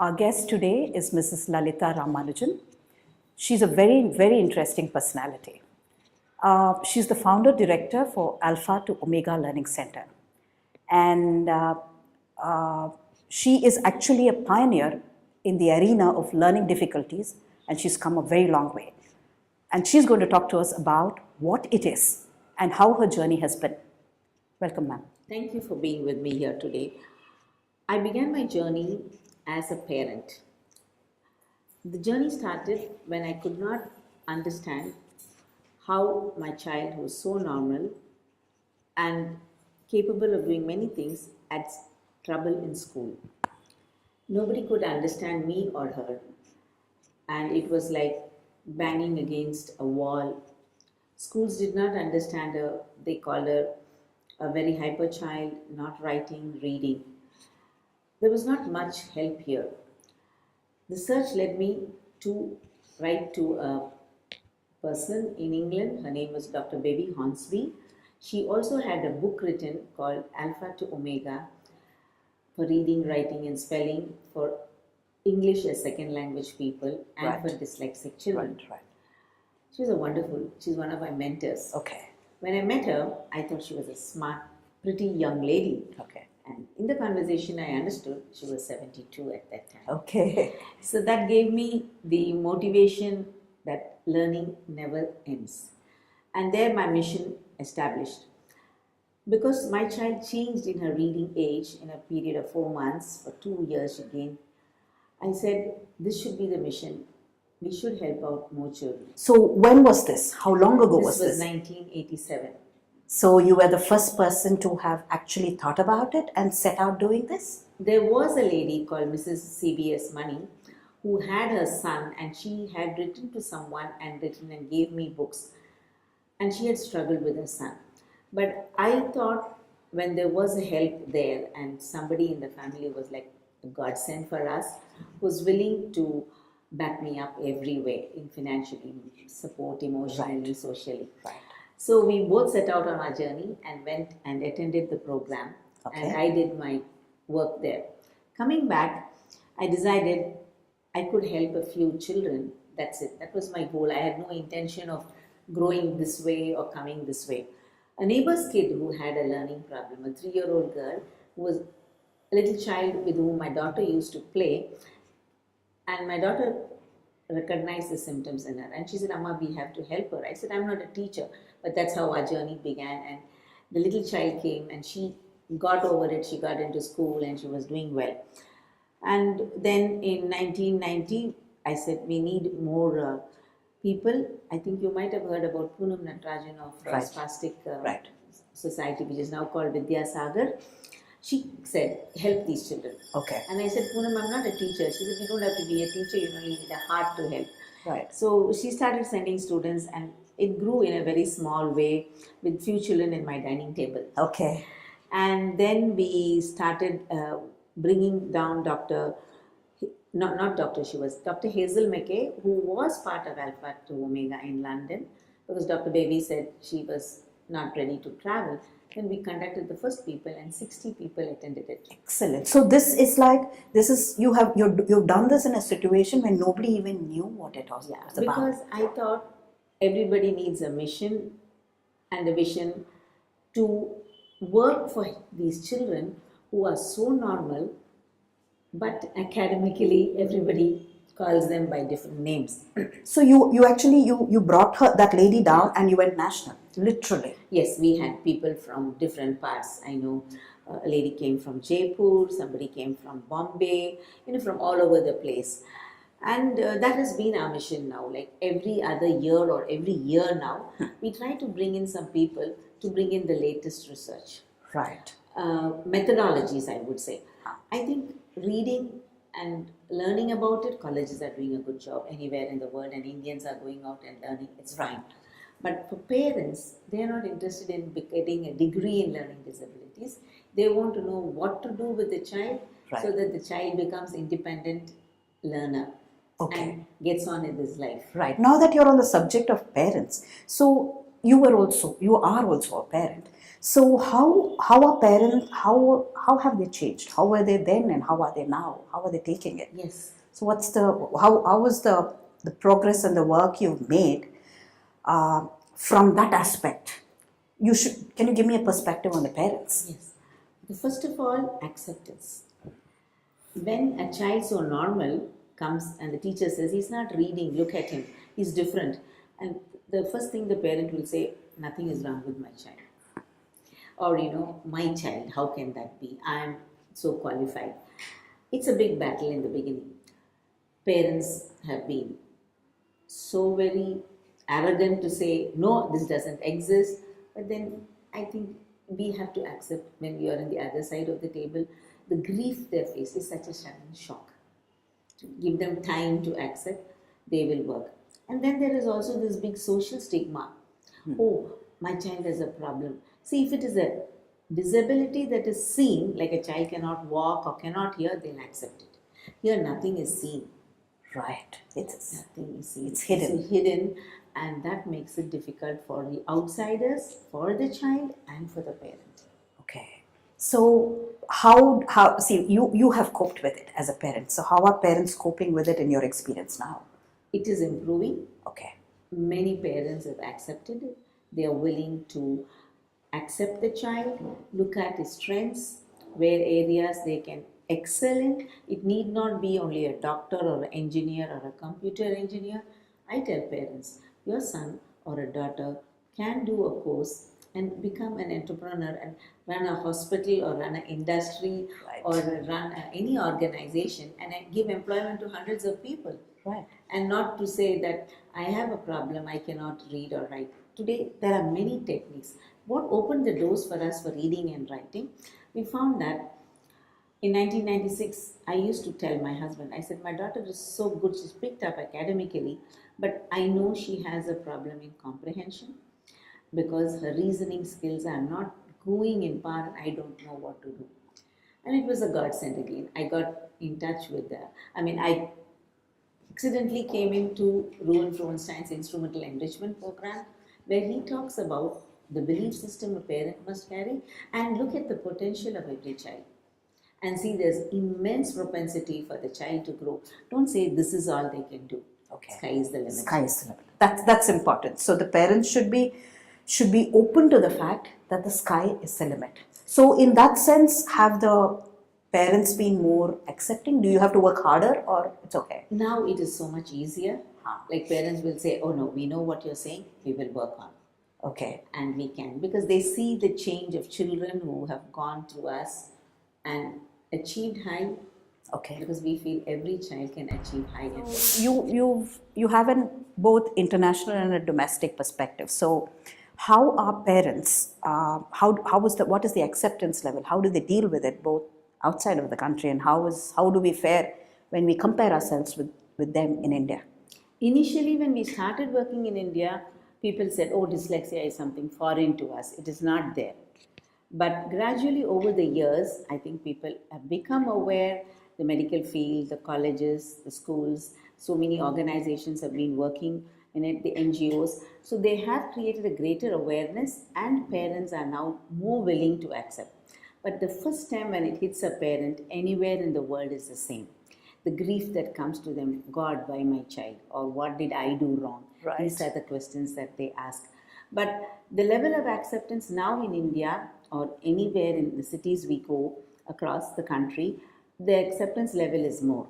Our guest today is Mrs. Lalitha Ramanujan. She's a very, very interesting personality. She's the founder director for Alpha to Omega Learning Center. And she is actually a pioneer in the arena of learning difficulties, and she's come a very long way. And she's going to talk to us about what it is and how her journey has been. Welcome, ma'am. Thank you for being with me here today. I began my journey as a parent. The journey started when I could not understand how my child, who was so normal and capable of doing many things, had trouble in school. Nobody could understand me or her, and it was like banging against a wall. Schools did not understand her. They called her a very hyper child, not writing, reading. There was not much help here. The search led me to write to a person in England. Her name was Dr. Baby Hornsby. She also had a book written called Alpha to Omega for reading, writing, and spelling for English as second language people and for dyslexic children. Right. She was she's one of my mentors. Okay. When I met her, I thought she was a smart, pretty young lady. Okay. And in the conversation, I understood she was 72 at that time. Okay. So that gave me the motivation that learning never ends. And there my mission established. Because my child changed in her reading age in a period of 4 months, for 2 years again, I said, this should be the mission. We should help out more children. So when was this? How long ago was this? This was 1987. So you were the first person to have actually thought about it and set out doing this? There was a lady called Mrs. CBS Money who had her son, and she had written to someone and gave me books. And she had struggled with her son. But I thought when there was a help there and somebody in the family was like a godsend for us, was willing to back me up every way, in financially, support, emotionally, socially. Right. So we both set out on our journey and went and attended the program. Okay. And I did my work there. Coming back, I decided I could help a few children. That's it. That was my goal. I had no intention of growing this way or coming this way. A neighbor's kid who had a learning problem, a 3-year-old girl who was a little child with whom my daughter used to play, and my daughter recognized the symptoms in her, and she said, Amma, we have to help her. I said, I'm not a teacher, but that's how our journey began. And the little child came and she got over it. She got into school and she was doing well. And then in 1990, I said, we need more people. I think you might have heard about Poonam Natarajan of Spastic Society, which is now called Vidya Sagar. She said, help these children. Okay. And I said, Poonam, I'm not a teacher. She said, you don't have to be a teacher, you only need a heart to help. Right. So she started sending students, and it grew in a very small way with few children in my dining table. Okay. And then we started bringing down Dr. Hazel McKay, who was part of Alpha to Omega in London, because Dr. Baby said she was not ready to travel. Then we conducted the first people, and 60 people attended it. Excellent. So you've done this in a situation when nobody even knew what it was about. Because I thought everybody needs a mission and a vision to work for these children who are so normal, but academically everybody calls them by different names. So you actually brought that lady down and you went national, literally. Yes, we had people from different parts. I know a lady came from Jaipur, somebody came from Bombay, from all over the place. And that has been our mission now. Like every other year or every year now, we try to bring in some people to bring in the latest research. Right. Methodologies, I would say. I think reading and learning about it, colleges are doing a good job anywhere in the world, and Indians are going out and learning, it's fine. But for parents, they are not interested in getting a degree in learning disabilities. They want to know what to do with the child so that the child becomes independent learner and gets on in his life. Right. Now that you're on the subject of parents, so you are also a parent. So how have they changed? How were they then and how are they now? How are they taking it? Yes. So how was the progress and the work you've made from that aspect? Can you give me a perspective on the parents? Yes. First of all, acceptance. When a child so normal comes and the teacher says he's not reading, look at him, he's different, and the first thing the parent will say, nothing is wrong with my child, or my child, how can that be, I am so qualified. It's a big battle in the beginning. Parents have been so very arrogant to say no, this doesn't exist, but then I think we have to accept, when we are on the other side of the table, the grief they face is such a sudden shock. To give them time to accept, they will work. And then there is also this big social stigma. Oh, my child has a problem. See, if it is a disability that is seen, like a child cannot walk or cannot hear, they'll accept it. Here, nothing is seen. Right. Nothing is seen. It's hidden. It's hidden, and that makes it difficult for the outsiders, for the child, and for the parent. Okay. So how see you have coped with it as a parent. So how are parents coping with it in your experience now? It is improving. Okay. Many parents have accepted it. They are willing to accept the child, look at his strengths, where areas they can excel in. It need not be only a doctor or an engineer or a computer engineer. I tell parents, your son or a daughter can do a course and become an entrepreneur and run a hospital or run an industry, right, or run any organization and give employment to hundreds of people. Right. And not to say that I have a problem, I cannot read or write. Today, there are many techniques. What opened the doors for us for reading and writing? We found that in 1996, I used to tell my husband, I said, my daughter is so good, she's picked up academically, but I know she has a problem in comprehension because her reasoning skills are not going in par and I don't know what to do. And it was a godsend again. I got in touch with I accidentally came into Rowan Frohenstein's instrumental enrichment program, where he talks about the belief system a parent must carry and look at the potential of every child. And see, there's immense propensity for the child to grow. Don't say this is all they can do. Okay. Sky is the limit. Sky is the limit. That's important. So the parents should be open to the fact that the sky is the limit. So in that sense, have the parents been more accepting? Do you have to work harder or it's okay? Now it is so much easier. Like parents will say, oh no, we know what you're saying, we will work on. Okay. And we can, because they see the change of children who have gone through us and achieved high. Okay. Because we feel every child can achieve high. You have an both international and a domestic perspective. So how are parents, what is the acceptance level? How do they deal with it both outside of the country, and how do we fare when we compare ourselves with them in India? Initially, when we started working in India, people said, oh, dyslexia is something foreign to us. It is not there. But gradually over the years, I think people have become aware, the medical field, the colleges, the schools, so many organizations have been working in it, the NGOs. So they have created a greater awareness and parents are now more willing to accept. But the first time when it hits a parent anywhere in the world is the same. The grief that comes to them, God, why my child? Or what did I do wrong? Right. These are the questions that they ask. But the level of acceptance now in India or anywhere in the cities we go across the country, the acceptance level is more.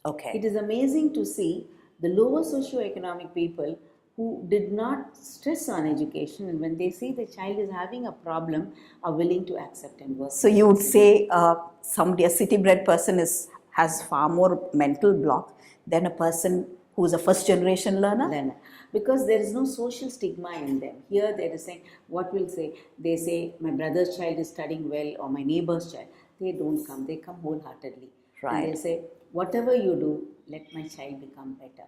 Okay. It is amazing to see the lower socioeconomic people who did not stress on education, and when they see the child is having a problem, are willing to accept and work. So you would say a city-bred person has far more mental block than a person who is a first-generation learner? Because there is no social stigma in them. Here they are saying, what will say? They say, my brother's child is studying well, or my neighbor's child. They don't come, they come wholeheartedly. Right. And they say, whatever you do, let my child become better.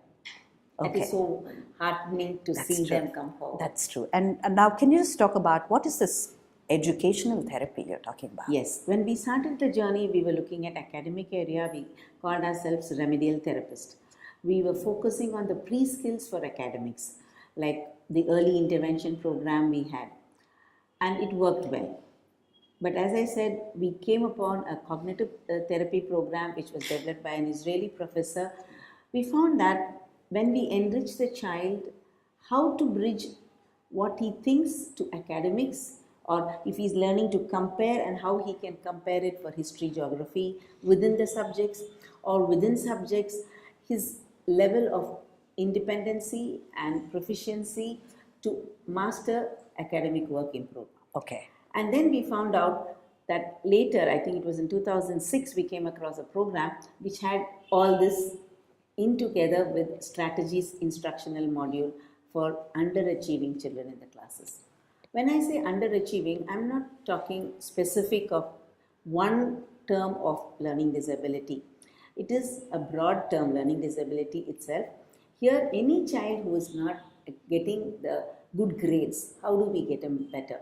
Okay. That is so heartening to see them come forward. That's true. And now can you just talk about what is this educational therapy you're talking about? Yes. When we started the journey, we were looking at academic area. We called ourselves remedial therapist. We were focusing on the pre-skills for academics, like the early intervention program we had, and it worked well. But as I said, we came upon a cognitive therapy program which was developed by an Israeli professor. We found that when we enrich the child, how to bridge what he thinks to academics, or if he's learning to compare, and how he can compare it for history, geography within the subjects, or within subjects, his level of independency and proficiency to master academic work improved. Okay. And then we found out that later, I think it was in 2006, we came across a program which had all this in together with strategies instructional module for underachieving children in the classes. When I say underachieving, I'm not talking specific of one term of learning disability. It is a broad term, learning disability itself. Here, any child who is not getting the good grades, how do we get them better?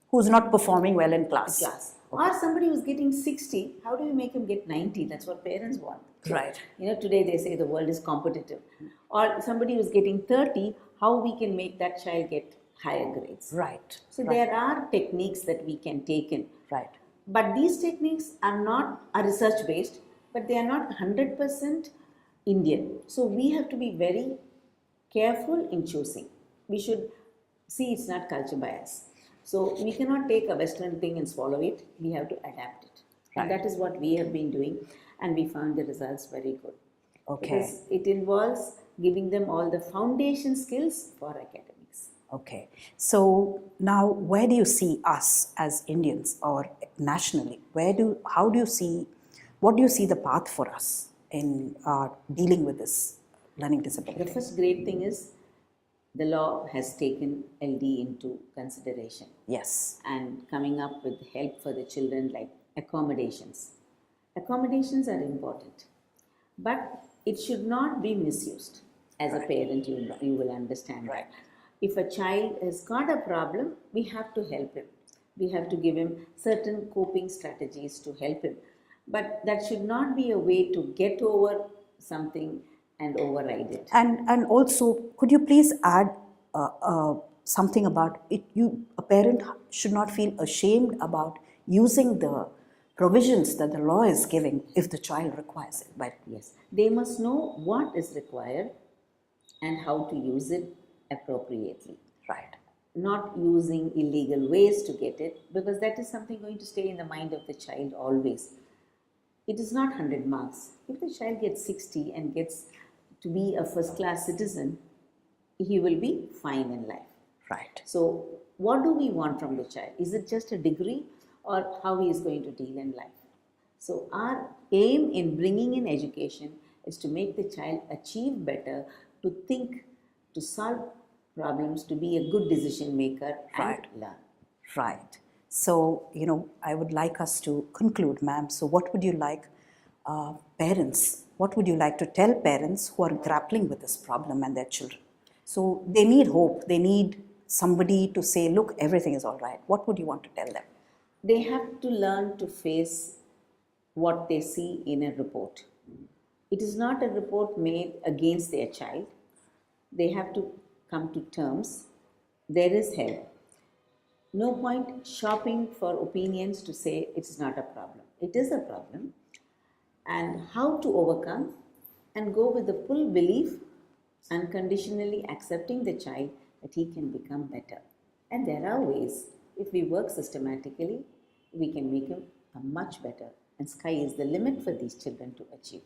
Who's not performing well in class. Okay. Or somebody who's getting 60, how do you make him get 90? That's what parents want. Right. Today they say the world is competitive. Or somebody who's getting 30, how we can make that child get higher grades. Right. So right. there are techniques that we can take in. Right. But these techniques are research based, but they are not 100% Indian. So we have to be very careful in choosing. We should see it's not culture bias. So we cannot take a Western thing and swallow it. We have to adapt it. Right. And that is what we have been doing, and we found the results very good. Okay. Because it involves giving them all the foundation skills for academics. Okay. So now, where do you see us as Indians, or nationally? What do you see the path for us in dealing with this learning disability? The first great thing is the law has taken LD into consideration. Yes. And coming up with help for the children, like accommodations. Accommodations are important, but it should not be misused. As right. a parent, you will understand right. that. If a child has got a problem, we have to help him. We have to give him certain coping strategies to help him. But that should not be a way to get over something and override it. And also, could you please add something about it? A parent should not feel ashamed about using the provisions that the law is giving if the child requires it. But yes, they must know what is required and how to use it appropriately. Right. Not using illegal ways to get it, because that is something going to stay in the mind of the child always. It is not 100 marks. If the child gets 60 and gets to be a first-class citizen, he will be fine in life. Right. So, what do we want from the child? Is it just a degree, or how he is going to deal in life? So, our aim in bringing in education is to make the child achieve better, to think, to solve problems, to be a good decision maker, right. and learn. Right. So, I would like us to conclude, ma'am. So, what would you like parents, what would you like to tell parents who are grappling with this problem and their children? So, they need hope. They need somebody to say, look, everything is all right. What would you want to tell them? They have to learn to face what they see in a report. It is not a report made against their child. They have to come to terms. There is help. No point shopping for opinions to say it is not a problem. It is a problem. And how to overcome, and go with the full belief, unconditionally accepting the child that he can become better. And there are ways. If we work systematically, we can make him a much better. And sky is the limit for these children to achieve.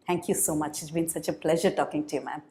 Thank you so much. It's been such a pleasure talking to you, ma'am.